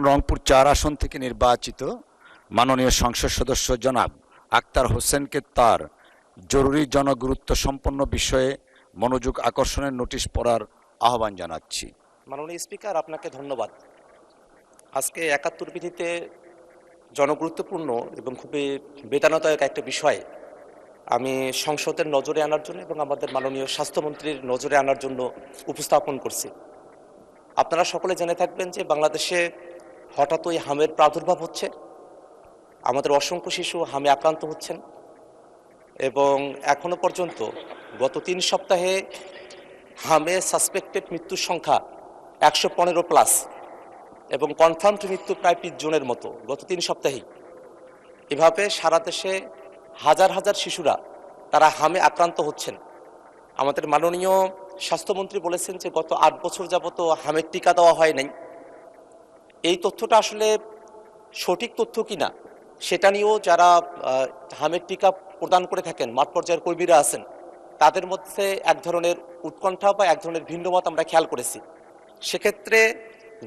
রংপুর ৪ আসন থেকে নির্বাচিত মাননীয় সংসদ সদস্য জনাব আক্তার হোসেনকে তার জরুরি জনগুরুত্ব সম্পন্ন বিষয়ে মনোযোগ আকর্ষণের নোটিশ পড়ার আহ্বান জানাচ্ছি। মাননীয় স্পিকার, আপনাকে ধন্যবাদ। আজকে ৭১ বিধিতে জনগুরুত্বপূর্ণ এবং খুবই বেদনাদায়ক একটা বিষয় আমি সংসদের নজরে আনার জন্য এবং আমাদের মাননীয় স্বাস্থ্যমন্ত্রীর নজরে আনার জন্য উপস্থাপন করছি। আপনারা সকলে জেনে থাকবেন যে বাংলাদেশে হঠাৎই হামের প্রাদুর্ভাব হচ্ছে। আমাদের অসংখ্য শিশু হামে আক্রান্ত হচ্ছেন এবং এখনো পর্যন্ত গত ৩ সপ্তাহে হামে সাসপেক্টেড মৃত্যুর সংখ্যা ১১৫+ এবং কনফার্মড মৃত্যু প্রায় ২৫ জনের মতো গত ৩ সপ্তাহেই। এভাবে সারা দেশে হাজার হাজার শিশুরা তারা হামে আক্রান্ত হচ্ছেন। আমাদের মাননীয় স্বাস্থ্যমন্ত্রী বলেছেন যে গত ৮ বছর যাবত হামের টিকা দেওয়া হয় নাই। এই তথ্যটা আসলে সঠিক তথ্য কিনা সেটা নিয়েও যারা হামের টিকা প্রদান করে থাকেন, মাঠ পর্যায়ের কর্মীরা আছেন, তাদের মধ্যে এক ধরনের উৎকণ্ঠা বা এক ধরনের ভিন্নমত আমরা খেয়াল করেছি। সেক্ষেত্রে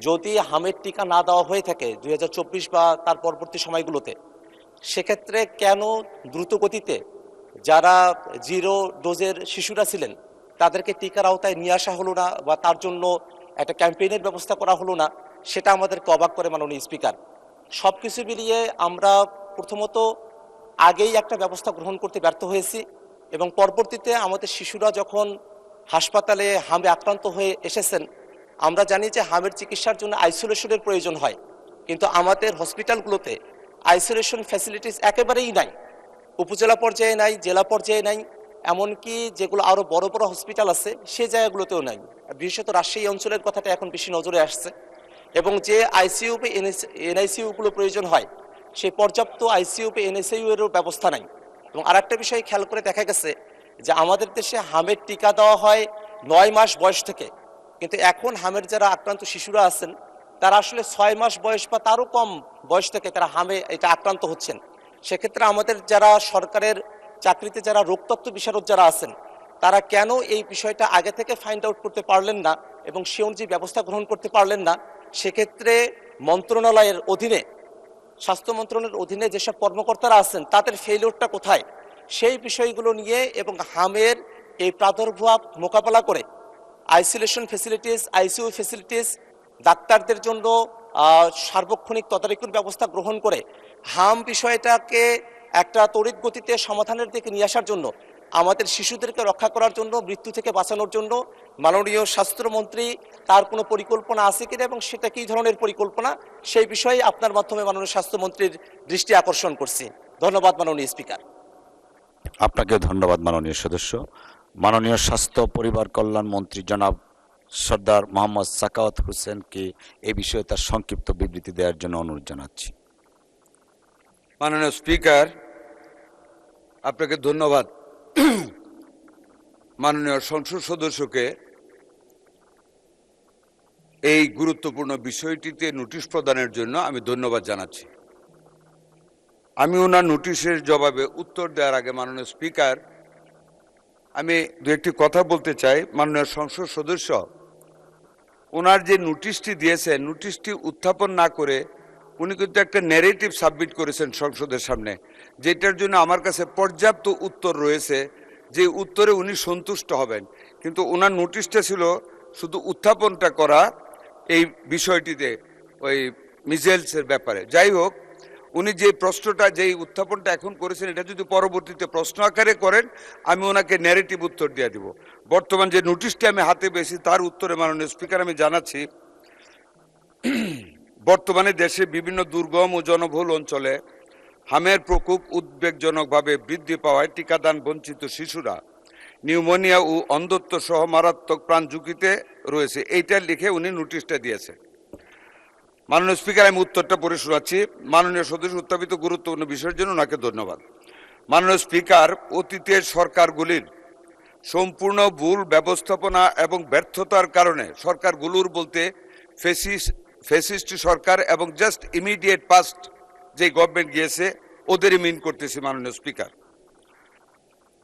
যদি হামের টিকা না দেওয়া হয়ে থাকে ২০২৪ বা তার পরবর্তী সময়গুলোতে, সেক্ষেত্রে কেন দ্রুত গতিতে যারা 0 ডোজের শিশুরা ছিলেন তাদেরকে টিকার আওতায় নিয়ে আসা হলো না বা তার জন্য একটা ক্যাম্পেইনের ব্যবস্থা করা হলো না, সেটা আমাদেরকে অবাক করে মাননীয় স্পিকার। সব কিছু মিলিয়ে আমরা প্রথমত আগেই একটা ব্যবস্থা গ্রহণ করতে ব্যর্থ হয়েছি এবং পরবর্তীতে আমাদের শিশুরা যখন হাসপাতালে হামে আক্রান্ত হয়ে এসেছেন, আমরা জানি যে হামের চিকিৎসার জন্য আইসোলেশনের প্রয়োজন হয়, কিন্তু আমাদের হসপিটালগুলোতে আইসোলেশন ফ্যাসিলিটিস একেবারেই নাই। উপজেলা পর্যায়ে নাই, জেলা পর্যায়ে নাই, এমনকি যেগুলো আরও বড় বড় হসপিটাল আছে সেই জায়গাগুলোতেও নাই। বিশেষত রাজশাহী অঞ্চলের কথাটা এখন বেশি নজরে আসছে এবং যে আইসিইউ বা এনআইসিইউগুলো প্রয়োজন হয় সেই পর্যাপ্ত আইসিইউ বা এনআইসিইউ এরও ব্যবস্থা নাই। এবং আরেকটা বিষয় খেয়াল করে দেখা গেছে যে আমাদের দেশে হামের টিকা দেওয়া হয় ৯ মাস বয়স থেকে, কিন্তু এখন হামের যারা আক্রান্ত শিশুরা আছেন তারা আসলে ৬ মাস বয়স বা তারও কম বয়স থেকে তারা হামে এটা আক্রান্ত হচ্ছেন। সেক্ষেত্রে আমাদের যারা সরকারের চাকরিতে যারা রোগতত্ত্ব বিশারদ যারা আছেন তারা কেন এই বিষয়টা আগে থেকে ফাইন্ড আউট করতে পারলেন না এবং সে অনুযায়ী ব্যবস্থা গ্রহণ করতে পারলেন না। সেক্ষেত্রে মন্ত্রণালয়ের অধীনে, স্বাস্থ্য মন্ত্রণালয়ের অধীনে যেসব কর্মকর্তারা আছেন তাদের ফেইলিওরটা কোথায়, সেই বিষয়গুলো নিয়ে এবং হামের এই প্রাদুর্ভাব মোকাবেলা করে আইসোলেশন ফ্যাসিলিটিস, আইসিইউ ফ্যাসিলিটিস, ডাক্তারদের জন্য সার্বক্ষণিক তদারকির ব্যবস্থা গ্রহণ করে হাম বিষয়টাকে একটা তড়িৎ গতিতে সমাধানের দিকে নিয়ে আসার জন্য, আমাদের শিশুদেরকে রক্ষা করার জন্য, মৃত্যু থেকে বাঁচানোর জন্য মাননীয় স্বাস্থ্যমন্ত্রী তার কোনো পরিকল্পনা আছে কিনা এবং সেটা কী ধরনের পরিকল্পনা, সেই বিষয়ে আপনার মাধ্যমে মাননীয় স্বাস্থ্যমন্ত্রীর দৃষ্টি আকর্ষণ করছি। ধন্যবাদ মাননীয় স্পিকার। আপনাকে ধন্যবাদ মাননীয় সদস্য। মাননীয় স্বাস্থ্য পরিবার কল্যাণ মন্ত্রী জনাব সর্দার মোহাম্মদ সাখাওয়াত হোসেনকে এই বিষয়ে তার সংক্ষিপ্ত বিবৃতি দেওয়ার জন্য অনুরোধ জানাচ্ছি। মাননীয় স্পিকার, আপনাকে ধন্যবাদ। মাননীয় সংসদ সদস্যকে এই গুরুত্বপূর্ণ বিষয়টিতে নোটিশ প্রদানের জন্য আমি ধন্যবাদ জানাচ্ছি। আমি ওনার নোটিশের জবাবে উত্তর দেওয়ার আগে মাননীয় স্পিকার, আমি দু একটি কথা বলতে চাই। মাননীয় সংসদ সদস্য ওনার যে নোটিশটি দিয়েছেন, নোটিশটি উত্থাপন না করে উনি কিন্তু একটা ন্যারেটিভ সাবমিট করেছেন সংসদের সামনে, যেটার জন্য আমার কাছে পর্যাপ্ত উত্তর রয়েছে, যে উত্তরে উনি সন্তুষ্ট হবেন। কিন্তু ওনার নোটিশটা ছিল শুধু উত্থাপনটা করা এই বিষয়টিতে, ওই মিজেলসের ব্যাপারে। যাই হোক, উনি যে প্রশ্নটা, যেই উত্থাপনটা এখন করেছেন, এটা যদি পরবর্তীতে প্রশ্ন আকারে করেন আমি ওনাকে ন্যারেটিভ উত্তর দিয়ে দিব। বর্তমান যে নোটিশটি আমি হাতে পেয়েছি তার উত্তরে মাননীয় স্পিকার আমি জানাচ্ছি, বর্তমানে দেশে বিভিন্ন দুর্গম ও জনবহুল অঞ্চলে হামের প্রকোপ উদ্বেগজনকভাবে বৃদ্ধি পাওয়ায় টিকাদান বঞ্চিত শিশুরা নিউমোনিয়া ও অন্ধত্ব সহ মারাত্মক প্রাণ ঝুঁকিতে রয়েছে। এইটা লিখে উনি নোটিশটা দিয়েছে। মাননীয় স্পিকার, আমি উত্তরটা পড়ে শোনাচ্ছি। মাননীয় সদস্য উত্থাপিত গুরুত্বপূর্ণ বিষয়ের জন্য ওনাকে ধন্যবাদ। মাননীয় স্পিকার, অতীতের সরকারগুলির সম্পূর্ণ ভুল ব্যবস্থাপনা এবং ব্যর্থতার কারণে, সরকারগুলোর বলতে ফ্যাসিস্ট সরকার এবং জাস্ট ইমিডিয়েট পাস্ট যে গভর্নমেন্ট গিয়েছে ওদেরই মিন করতেছি। মাননীয় স্পিকার,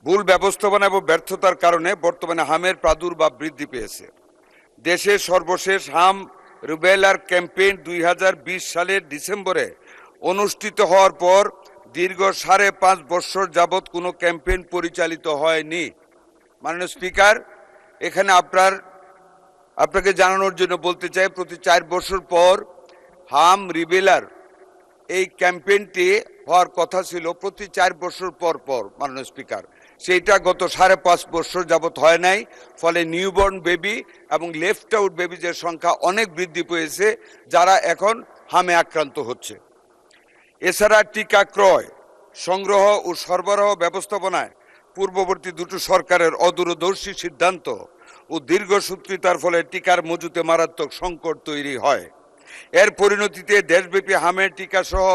ভুল ব্যবস্থাপনা এবং ব্যর্থতার কারণে বর্তমানে হামের প্রাদুর্ভাব বৃদ্ধি পেয়েছে। দেশের সর্বশেষ হাম রুবেলার ক্যাম্পেইন 2020 সালের ডিসেম্বরে অনুষ্ঠিত হওয়ার পর দীর্ঘ 5.5 বছর যাবৎ কোনো ক্যাম্পেইন পরিচালিত হয়নি। মাননীয় স্পিকার, এখানে আপনাকে জানানোর জন্য বলতে চাই, প্রতি 4 বছর পর হাম রিবেলার এই ক্যাম্পেইনটি হওয়ার কথা ছিল প্রতি 4 বছর পর পর। মাননীয় স্পিকার, সেইটা গত 5.5 বছর যাবৎ হয় নাই, ফলে নিউবর্ন বেবি এবং লেফট আউট বেবিজের সংখ্যা অনেক বৃদ্ধি পেয়েছে, যারা এখন হামে আক্রান্ত হচ্ছে। এছাড়া টিকা ক্রয়, সংগ্রহ ও সরবরাহ ব্যবস্থাপনায় পূর্ববর্তী দুটো সরকারের অদূরদর্শী সিদ্ধান্ত ও দীর্ঘসূত্রিতার ফলে টিকার মজুতে মারাত্মক সংকট তৈরি হয়। এর পরিণতিতে দেশব্যাপী হামের টিকা সহ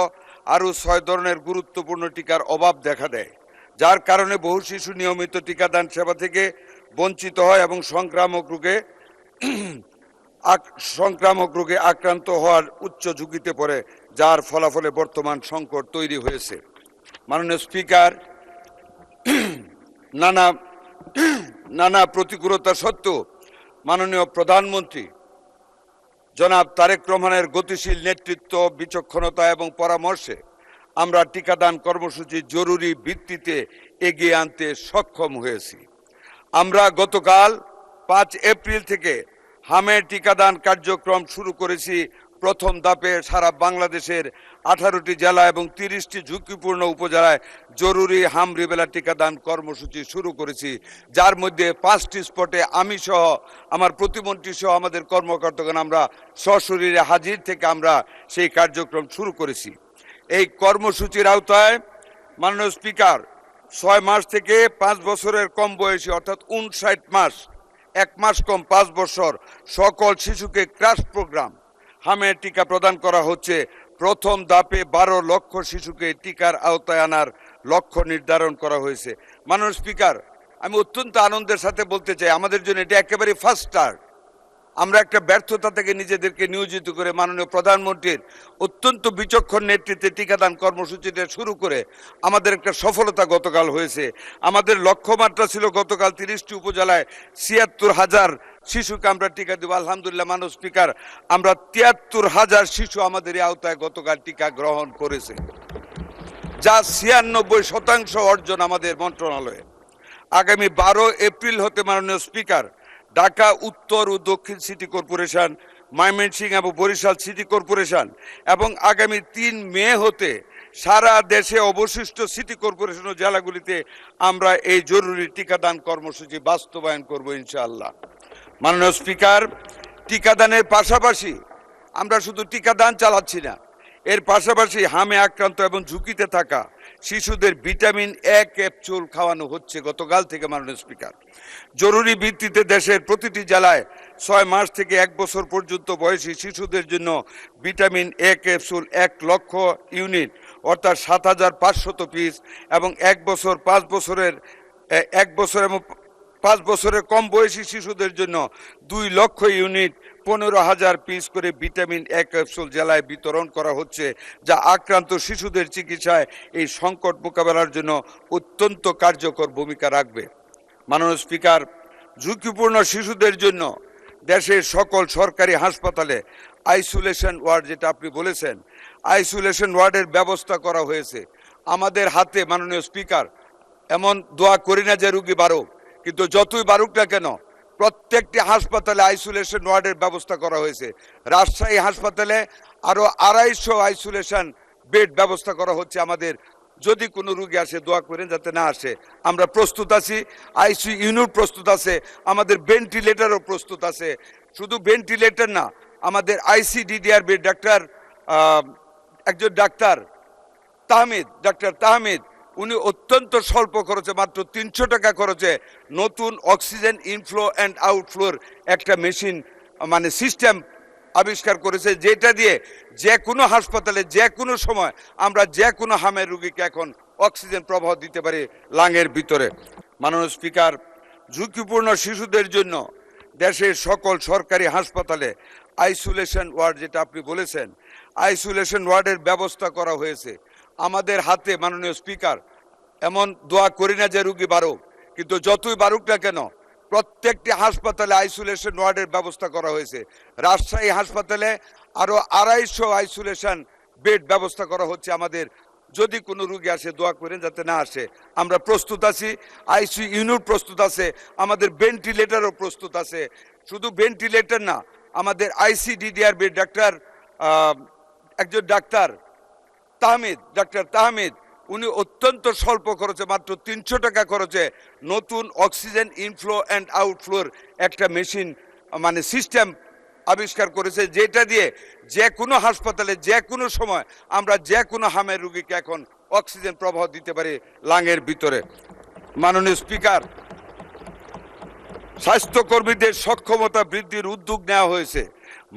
আরও 6 ধরনের গুরুত্বপূর্ণ টিকার অভাব দেখা দেয়, যার কারণে বহু শিশু নিয়মিত টিকাদান সেবা থেকে বঞ্চিত হয় এবং সংক্রামক রোগে আক্রান্ত হওয়ার উচ্চ ঝুঁকিতে পড়ে, যার ফলাফলে বর্তমান সংকট তৈরি হয়েছে। মাননীয় স্পিকার, নানা প্রতিকূলতা সত্ত্বেও মাননীয় প্রধানমন্ত্রী জনাব তারেক রহমানের গতিশীল নেতৃত্ব, বিচক্ষণতা এবং পরামর্শে আমরা টিকাদান কর্মসূচি জরুরি ভিত্তিতে এগিয়ে আনতে সক্ষম হয়েছি। আমরা গতকাল 5 এপ্রিল থেকে হামের টিকাদান কার্যক্রম শুরু করেছি। প্রথম ধাপে সারা বাংলাদেশের 18টি জেলা এবং 30টি ঝুঁকিপূর্ণ উপজেলায় জরুরি হাম রিবেলা টিকাদান কর্মসূচি শুরু করেছি, যার মধ্যে 5টি স্পটে আমি সহ আমার প্রতিমন্ত্রী সহ আমাদের কর্মকর্তাগণ আমরা সশরীরে হাজির থেকে আমরা সেই কার্যক্রম শুরু করেছি। এই কর্মসূচির আওতায় মাননীয় স্পিকার 6 মাস থেকে 5 বছরের কম বয়সী অর্থাৎ 59 মাস, 1 মাস কম 5 বছর সকল শিশুকে ক্রাশ প্রোগ্রাম হামের টিকা প্রদান করা হচ্ছে। প্রথম ধাপে 12 লক্ষ শিশুকে টিকার আওতায় আনার লক্ষ্য নির্ধারণ করা হয়েছে। মাননীয় স্পিকার, আমি অত্যন্ত আনন্দের সাথে বলতে চাই, আমাদের জন্য এটা একেবারে ফার্স্ট স্টার্ট। আমরা একটা ব্যর্থতা থেকে নিজেদেরকে নিয়োজিত করে মাননীয় প্রধানমন্ত্রীর অত্যন্ত বিচক্ষণ নেতৃত্বে টিকাদান কর্মসূচিটা শুরু করে আমাদের একটা সফলতা গতকাল হয়েছে। আমাদের লক্ষ্যমাত্রা ছিল গতকাল 30টি উপজেলায় ৭৬,০০০ শিশুকে আমরা টিকা দেব। আলহামদুলিল্লাহ মাননীয় স্পিকার, আমরা ৭৩,০০০ শিশু আমাদের এই আওতায় গতকাল টিকা গ্রহণ করেছে, যা ৯৬% অর্জন আমাদের মন্ত্রণালয়ে। আগামী 12 এপ্রিল হতে মাননীয় স্পিকার, ঢাকা উত্তর ও দক্ষিণ সিটি কর্পোরেশন, ময়মনসিংহ এবং বরিশাল সিটি কর্পোরেশন এবং আগামী 3 মে হতে সারা দেশে অবশিষ্ট সিটি কর্পোরেশন ও জেলাগুলিতে আমরা এই জরুরি টিকাদান কর্মসূচি বাস্তবায়ন করব ইনশাআল্লাহ। মাননীয় স্পিকার, টিকাদানের পাশাপাশি আমরা শুধু টিকাদান চালাচ্ছি না, এর পাশাপাশি হামে আক্রান্ত এবং ঝুঁকিতে থাকা শিশুদের ভিটামিন এ ক্যাপসুল খাওয়ানো হচ্ছে গতকাল থেকে। মাননীয় স্পিকার, জরুরি ভিত্তিতে দেশের প্রতিটি জেলায় 6 মাস থেকে 1 বছর পর্যন্ত বয়সী শিশুদের জন্য ভিটামিন এ ক্যাপসুল 1 লক্ষ ইউনিট অর্থাৎ 7,500 পিস এবং 1 বছর 5 বছরের কম বয়সী শিশুদের জন্য 2 লক্ষ ইউনিট 15,000 পিস করে ভিটামিন এ ক্যাপসুল জেলায় বিতরণ করা হচ্ছে, যা আক্রান্ত শিশুদের চিকিৎসায় এই সংকট মোকাবেলার জন্য অত্যন্ত কার্যকর ভূমিকা রাখবে। মাননীয় স্পিকার, ঝুঁকিপূর্ণ শিশুদের জন্য দেশের সকল সরকারি হাসপাতালে আইসোলেশন ওয়ার্ড, যেটা আপনি বলেছেন, আইসোলেশন ওয়ার্ডের ব্যবস্থা করা হয়েছে। আমাদের হাতে মাননীয় স্পিকার, এমন দোয়া করি না যে রুগী বাড়ুক, কিন্তু যতই বাড়ুক না কেন প্রত্যেকটি হাসপাতালে আইসোলেশন ওয়ার্ডের ব্যবস্থা করা হয়েছে। রাজশাহী হাসপাতালে আরও 250 আইসোলেশন বেড ব্যবস্থা করা হচ্ছে। আমাদের যদি কোনো রুগী আসে, দোয়া করেন যাতে না আসে, আমরা প্রস্তুত আছি। আইসিইউ ইউনিট প্রস্তুত আছে, আমাদের ভেন্টিলেটরও প্রস্তুত আছে। শুধু ভেন্টিলেটর না, আমাদের আইসিডিডিআর বেড একজন ডাক্তার তাহমিদ উনি অত্যন্ত স্বল্প খরচে, মাত্র 300 টাকা খরচে নতুন অক্সিজেন ইনফ্লো অ্যান্ড আউটফ্লোর একটা মেশিন সিস্টেম আবিষ্কার করেছে, যেটা দিয়ে যে কোনো হাসপাতালে যে কোনো সময় আমরা যে কোনো হামের রুগীকে এখন অক্সিজেন প্রবাহ দিতে পারি লাঙের ভিতরে। মাননীয় স্পিকার, ঝুঁকিপূর্ণ শিশুদের জন্য দেশের সকল সরকারি হাসপাতালে আইসোলেশন ওয়ার্ড, যেটা আপনি বলেছেন, আইসোলেশন ওয়ার্ডের ব্যবস্থা করা হয়েছে। আমাদের হাতে মাননীয় স্পিকার, এমন দোয়া করি না যে রুগী বাড়ুক, কিন্তু যতই বাড়ুক না কেন প্রত্যেকটি হাসপাতালে আইসোলেশন ওয়ার্ডের ব্যবস্থা করা হয়েছে। রাজশাহী হাসপাতালে আরো 250 আইসোলেশন বেড ব্যবস্থা করা হচ্ছে। আমাদের যদি কোনো রোগী আসে দোয়া করেন যাতে না আসে, আমরা প্রস্তুত আছি। আইসিইউ ইউনিট প্রস্তুত আছে, আমাদের ভেন্টিলেটরও প্রস্তুত আছে। শুধু ভেন্টিলেটর না, আমাদের আইসিডিডিআর বেড একজন ডাক্তার তাহমিদ উনি অত্যন্ত স্বল্প খরচে, মাত্র 300 টাকা খরচে নতুন অক্সিজেন ইনফ্লো অ্যান্ড আউটফ্লোর একটা মেশিন মানে সিস্টেম আবিষ্কার করেছে, যেটা দিয়ে যে কোনো হাসপাতালে যে কোনো সময় আমরা যে কোনো হামের রোগীকে এখন অক্সিজেন প্রবাহ দিতে পারি লাঙের ভিতরে। মাননীয় স্পিকার, স্বাস্থ্যকর্মীদের সক্ষমতা বৃদ্ধির উদ্যোগ নেওয়া হয়েছে।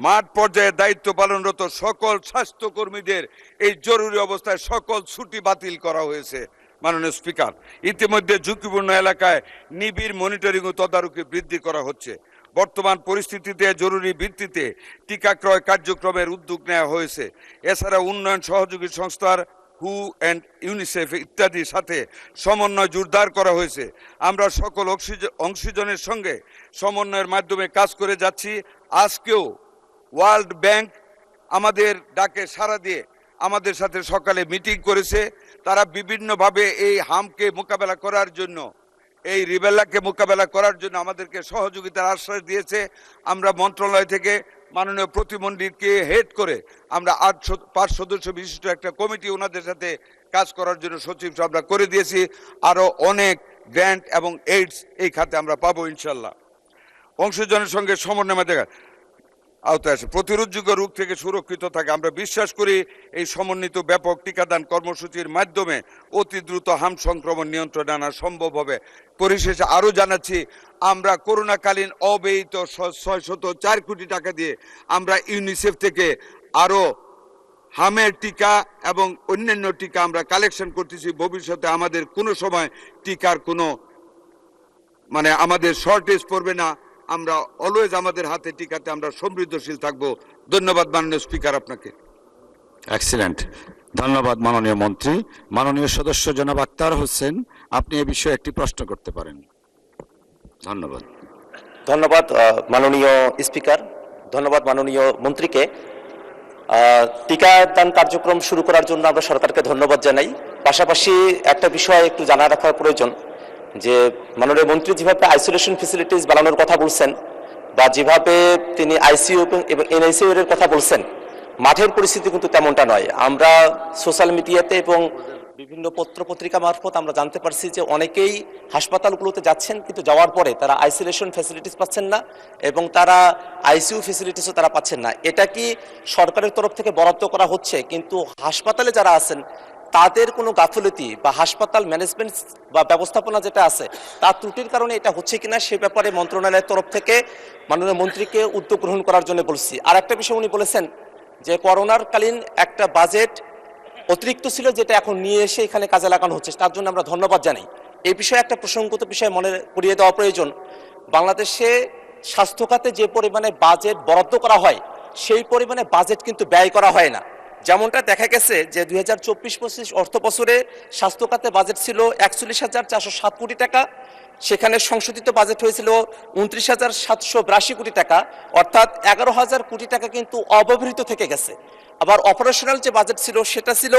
মাঠ পর্যায়ে দায়িত্ব পালনরত সকল স্বাস্থ্যকর্মীদের এই জরুরি অবস্থায় সকল ছুটি বাতিল করা হয়েছে। মাননীয় স্পিকার, ইতিমধ্যে ঝুঁকিপূর্ণ এলাকায় নিবিড় মনিটরিং ও তদারকি বৃদ্ধি করা হচ্ছে। বর্তমান পরিস্থিতিতে জরুরি ভিত্তিতে টিকা ক্রয় কার্যক্রমের উদ্যোগ নেওয়া হয়েছে। এছাড়া উন্নয়ন সহযোগী সংস্থার হু অ্যান্ড ইউনিসেফ ইত্যাদির সাথে সমন্বয় জোরদার করা হয়েছে। আমরা সকল অংশীজনের সঙ্গে সমন্বয়ের মাধ্যমে কাজ করে যাচ্ছি। আজকেও ওয়ার্ল্ড ব্যাংক আমাদের ডাকে সাড়া দিয়ে আমাদের সাথে সকালে মিটিং করেছে। তারা বিভিন্নভাবে এই হামকে মোকাবেলা করার জন্য, এই রিবেলাকে মোকাবেলা করার জন্য আমাদেরকে সহযোগিতার আশ্বাস দিয়েছে। আমরা মন্ত্রণালয় থেকে মাননীয় প্রতিমন্ত্রীকে হেড করে আমরা 5 সদস্য বিশিষ্ট একটা কমিটি ওনাদের সাথে কাজ করার জন্য সচিব আমরা করে দিয়েছি। আরও অনেক গ্র্যান্ট এবং এইডস এই খাতে আমরা পাবো ইনশাল্লাহ। অংশজনের সঙ্গে সমন্বয় আওতায় আসে প্রতিরোধযোগ্য রোগ থেকে সুরক্ষিত থাকে। আমরা বিশ্বাস করি এই সমন্বিত ব্যাপক টিকাদান কর্মসূচির মাধ্যমে অতি দ্রুত হাম সংক্রমণ নিয়ন্ত্রণে আনা সম্ভব হবে। পরিশেষে আরও জানাচ্ছি, আমরা করোনাকালীন অব্যয়িত 604 কোটি টাকা দিয়ে আমরা ইউনিসেফ থেকে আরও হামের টিকা এবং অন্যান্য টিকা আমরা কালেকশন করতেছি। ভবিষ্যতে আমাদের কোনো সময় টিকার কোনো আমাদের শর্টেজ পড়বে না। আমরা অলওয়েজ আমাদের হাতে টিকাতে আমরা সমৃদ্ধশীল থাকব। ধন্যবাদ মাননীয় স্পিকার আপনাকে। এক্সিলেন্ট, ধন্যবাদ মাননীয় মন্ত্রী। মাননীয় সদস্য জনাব আক্তার হোসেন, আপনি এ বিষয়ে একটি প্রশ্ন করতে পারেন। ধন্যবাদ। ধন্যবাদ মাননীয় স্পিকার, ধন্যবাদ মাননীয় মন্ত্রীকে। টিকাদান কার্যক্রম শুরু করার জন্য আমরা সরকারকে ধন্যবাদ জানাই। পাশাপাশি একটা বিষয় একটু জানা রাখার প্রয়োজন যে মাননীয় মন্ত্রী যেভাবে আইসোলেশন ফেসিলিটিস বাড়ানোর কথা বলছেন বা যেভাবে তিনি আইসিইউ এবং এনআইসিইউ এর কথা বলছেন, মাঠের পরিস্থিতি কিন্তু তেমনটা নয়। আমরা সোশ্যাল মিডিয়াতে এবং বিভিন্ন পত্র পত্রিকা মারফত আমরা জানতে পারছি যে অনেকেই হাসপাতালগুলোতে যাচ্ছেন, কিন্তু যাওয়ার পরে তারা আইসোলেশন ফেসিলিটিস পাচ্ছেন না এবং তারা আইসিইউ ফেসিলিটিসও তারা পাচ্ছেন না। এটা কি সরকারের তরফ থেকে বরাদ্দ করা হচ্ছে, কিন্তু হাসপাতালে যারা আছেন তাদের কোনো গাফিলতি বা হাসপাতাল ম্যানেজমেন্ট বা ব্যবস্থাপনা যেটা আছে তার ত্রুটির কারণে এটা হচ্ছে কিনা সে ব্যাপারে মন্ত্রণালয়ের তরফ থেকে মাননীয় মন্ত্রীকে উদ্যোগ গ্রহণ করার জন্য বলছি। আর একটা বিষয় উনি বলেছেন যে করোনার কালীন একটা বাজেট অতিরিক্ত ছিল, যেটা এখন নিয়ে এসে এখানে কাজে লাগানো হচ্ছে, তার জন্য আমরা ধন্যবাদ জানাই। এই বিষয়ে একটা প্রসঙ্গত বিষয় মনে করিয়ে দেওয়া প্রয়োজন। বাংলাদেশে স্বাস্থ্য খাতে যে পরিমাণে বাজেট বরাদ্দ করা হয় সেই পরিমাণে বাজেট কিন্তু ব্যয় করা হয় না। যেমনটা দেখা গেছে যে 2024-25 অর্থ বছরে স্বাস্থ্য খাতে বাজেট ছিল 41,407 কোটি টাকা, সেখানে সংশোধিত বাজেট হয়েছিল 29,782 কোটি টাকা, অর্থাৎ 11,000 কোটি টাকা কিন্তু অব্যবহৃত থেকে গেছে। আবার অপারেশনাল যে বাজেট ছিল সেটা ছিল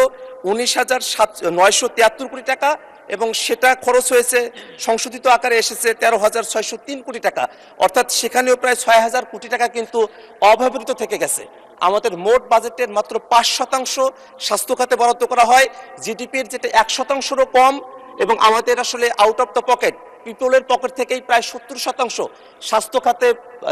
19,973 কোটি টাকা এবং সেটা খরচ হয়েছে সংশোধিত আকারে এসেছে 13,603 কোটি টাকা, অর্থাৎ সেখানেও প্রায় 6,000 কোটি টাকা কিন্তু অব্যবহৃত থেকে গেছে। আমাদের মোট বাজেটের মাত্র 5% স্বাস্থ্য খাতে বরাদ্দ করা হয়, জিডিপির যেটা 1%-রও কম, এবং আমাদের আসলে আউট অফ দ্য পকেট, পিপলের পকেট থেকেই প্রায় 70% স্বাস্থ্য খাতে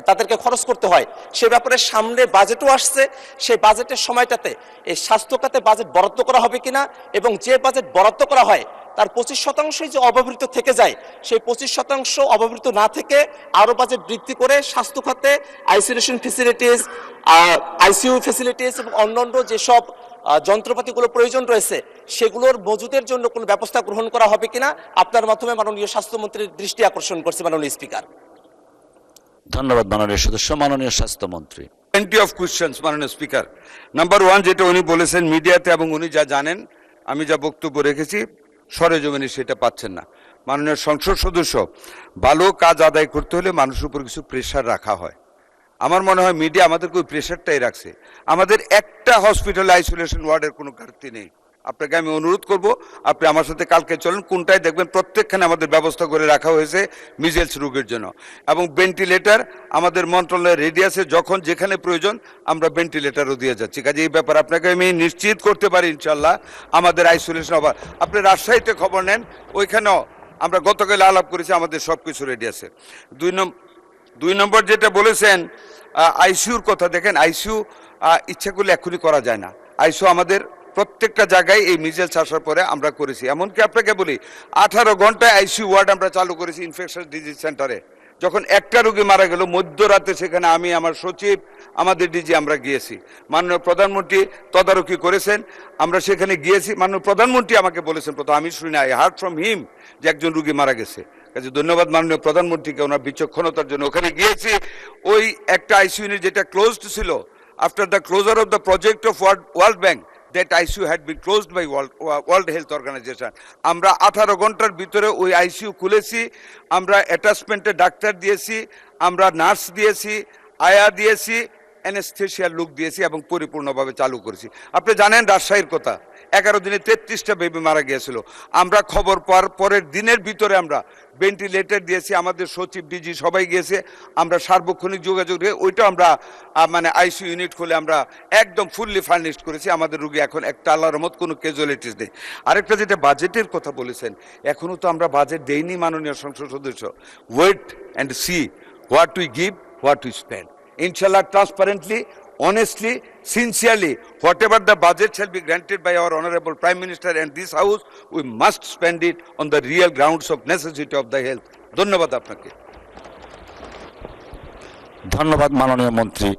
তাদেরকে খরচ করতে হয়। সে ব্যাপারে সামনে বাজেটও আসছে, সেই বাজেটের সময়টাতে এই স্বাস্থ্য খাতে বাজেট বরাদ্দ করা হবে কিনা, এবং যে বাজেট বরাদ্দ করা হয় তার 25% যে অব্যবহৃত থেকে যায় সেই 25% অব্যবহৃত না থেকে আরও বাজেট বৃদ্ধি করে স্বাস্থ্য খাতে আইসোলেশন ফেসিলিটিস, আইসিইউ ফেসিলিটিস এবং অন্যান্য যেসব যন্ত্রপাতিগুলো প্রয়োজন রয়েছে সেগুলোর মজুদের জন্য কোনো ব্যবস্থা গ্রহণ করা হবে কিনা আপনার মাধ্যমে মাননীয় স্বাস্থ্যমন্ত্রীর দৃষ্টি আকর্ষণ করছে মাননীয় স্পিকার। ধন্যবাদ মাননীয় সদস্য। মাননীয় স্বাস্থ্যমন্ত্রী। প্লেন্টি অফ কোয়েশ্চেন্স মাননীয় স্পিকার। নাম্বার 1 যেটা উনি বলেছেন মিডিয়াতে এবং উনি যা জানেন, আমি যা বক্তব্য রেখেছি সরেজমিনে সেটা পাচ্ছেন না। মাননীয় সংসদ সদস্য, ভালো কাজ আদায় করতে হলে মানুষের উপর কিছু প্রেশার রাখা হয়। আমার মনে হয় মিডিয়া আমাদেরকে ওই প্রেশারটাই রাখছে। আমাদের একটা হসপিটাল আইসোলেশন ওয়ার্ডের কোনো ঘাটতি নেই। আপনাকে আমি অনুরোধ করব, আপনি আমার সাথে কালকে চলেন, কোনটায় দেখবেন প্রত্যেকখানে আমাদের ব্যবস্থা করে রাখা হয়েছে মিজেলস রোগের জন্য। এবং ভেন্টিলেটর আমাদের মন্ত্রণালয়ের রেডিয়াসে যখন যেখানে প্রয়োজন আমরা ভেন্টিলেটরও দিয়ে যাচ্ছি। কাজে এই ব্যাপার আপনাকে আমি নিশ্চিত করতে পারি ইনশাল্লাহ আমাদের আইসোলেশন অভাব। আপনি রাজশাহীতে খবর নেন, ওইখানেও আমরা গতকাল আলাপ করেছি, আমাদের সব কিছু রেডি আছে। দুই নম্বর যেটা বলেছেন আইসিউর কথা, দেখেন আইসিইউ ইচ্ছা করলে এখনই করা যায় না। আইসিইউ আমাদের প্রত্যেকটা জায়গায় এই মিজেলস আসার পরে আমরা করেছি। এমনকি আপনাকে বলি 18 ঘন্টায় আইসিইউ ওয়ার্ড আমরা চালু করেছি ইনফেকশাস ডিজিজ সেন্টারে। যখন একটা রোগী মারা গেল মধ্যরাতে, সেখানে আমি, আমার সচিব, আমাদের ডিজি আমরা গিয়েছি। মাননীয় প্রধানমন্ত্রী তদারকি করেছেন, আমরা সেখানে গিয়েছি। মাননীয় প্রধানমন্ত্রী আমাকে বলেছেন, প্রথম আমি শুনি না, আই হার্ড ফ্রম হিম যে একজন রোগী মারা গেছে। কাজে ধন্যবাদ মাননীয় প্রধানমন্ত্রীকে ওনার বিচক্ষণতার জন্য। ওখানে গিয়েছি, ওই একটা আইসিইউ ইউনিট যেটা ক্লোজড ছিল, after the closure of the project of world bank, that ICU had been closed by World Health Organization. আমরা 18 ঘন্টার ভিতরে ওই আইসিইউ খুলেছি, আমরা অ্যাটাচমেন্টে ডাক্তার দিয়েছি, আমরা নার্স দিয়েছি, আয়া দিয়েছি, অ্যানেস্থেশিয়ার লোক দিয়েছি এবং পরিপূর্ণভাবে চালু করেছি। আপনি জানেন রাজশাহীর কথা, 11 দিনে 33টা বেবি মারা গিয়েছিল। আমরা খবর পাওয়ার পরের দিনের ভিতরে আমরা ভেন্টিলেটর দিয়েছি, আমাদের সচিব ডিজি সবাই গিয়েছে, আমরা সার্বক্ষণিক যোগাযোগ রেখে ওইটা আমরা মানে আইসিইউ ইউনিট খুলে আমরা একদম ফুললি ফার্নিশড করেছি। আমাদের রোগী এখন একটা আল্লাহর রহমত কোনো ক্যাজুয়ালিটিস নেই। আরেকটা যেটা বাজেটের কথা বলেছেন, এখনও তো আমরা বাজেট দেইনি মাননীয় সংসদ সদস্য। Wait and see what we give, what we spend. Inshallah, transparently, honestly, sincerely, whatever the budget shall be granted by our Honorable Prime Minister and this House, we must spend it on the real grounds of necessity of the health. ধন্যবাদ আপনাকে। ধন্যবাদ মাননীয় মন্ত্রী।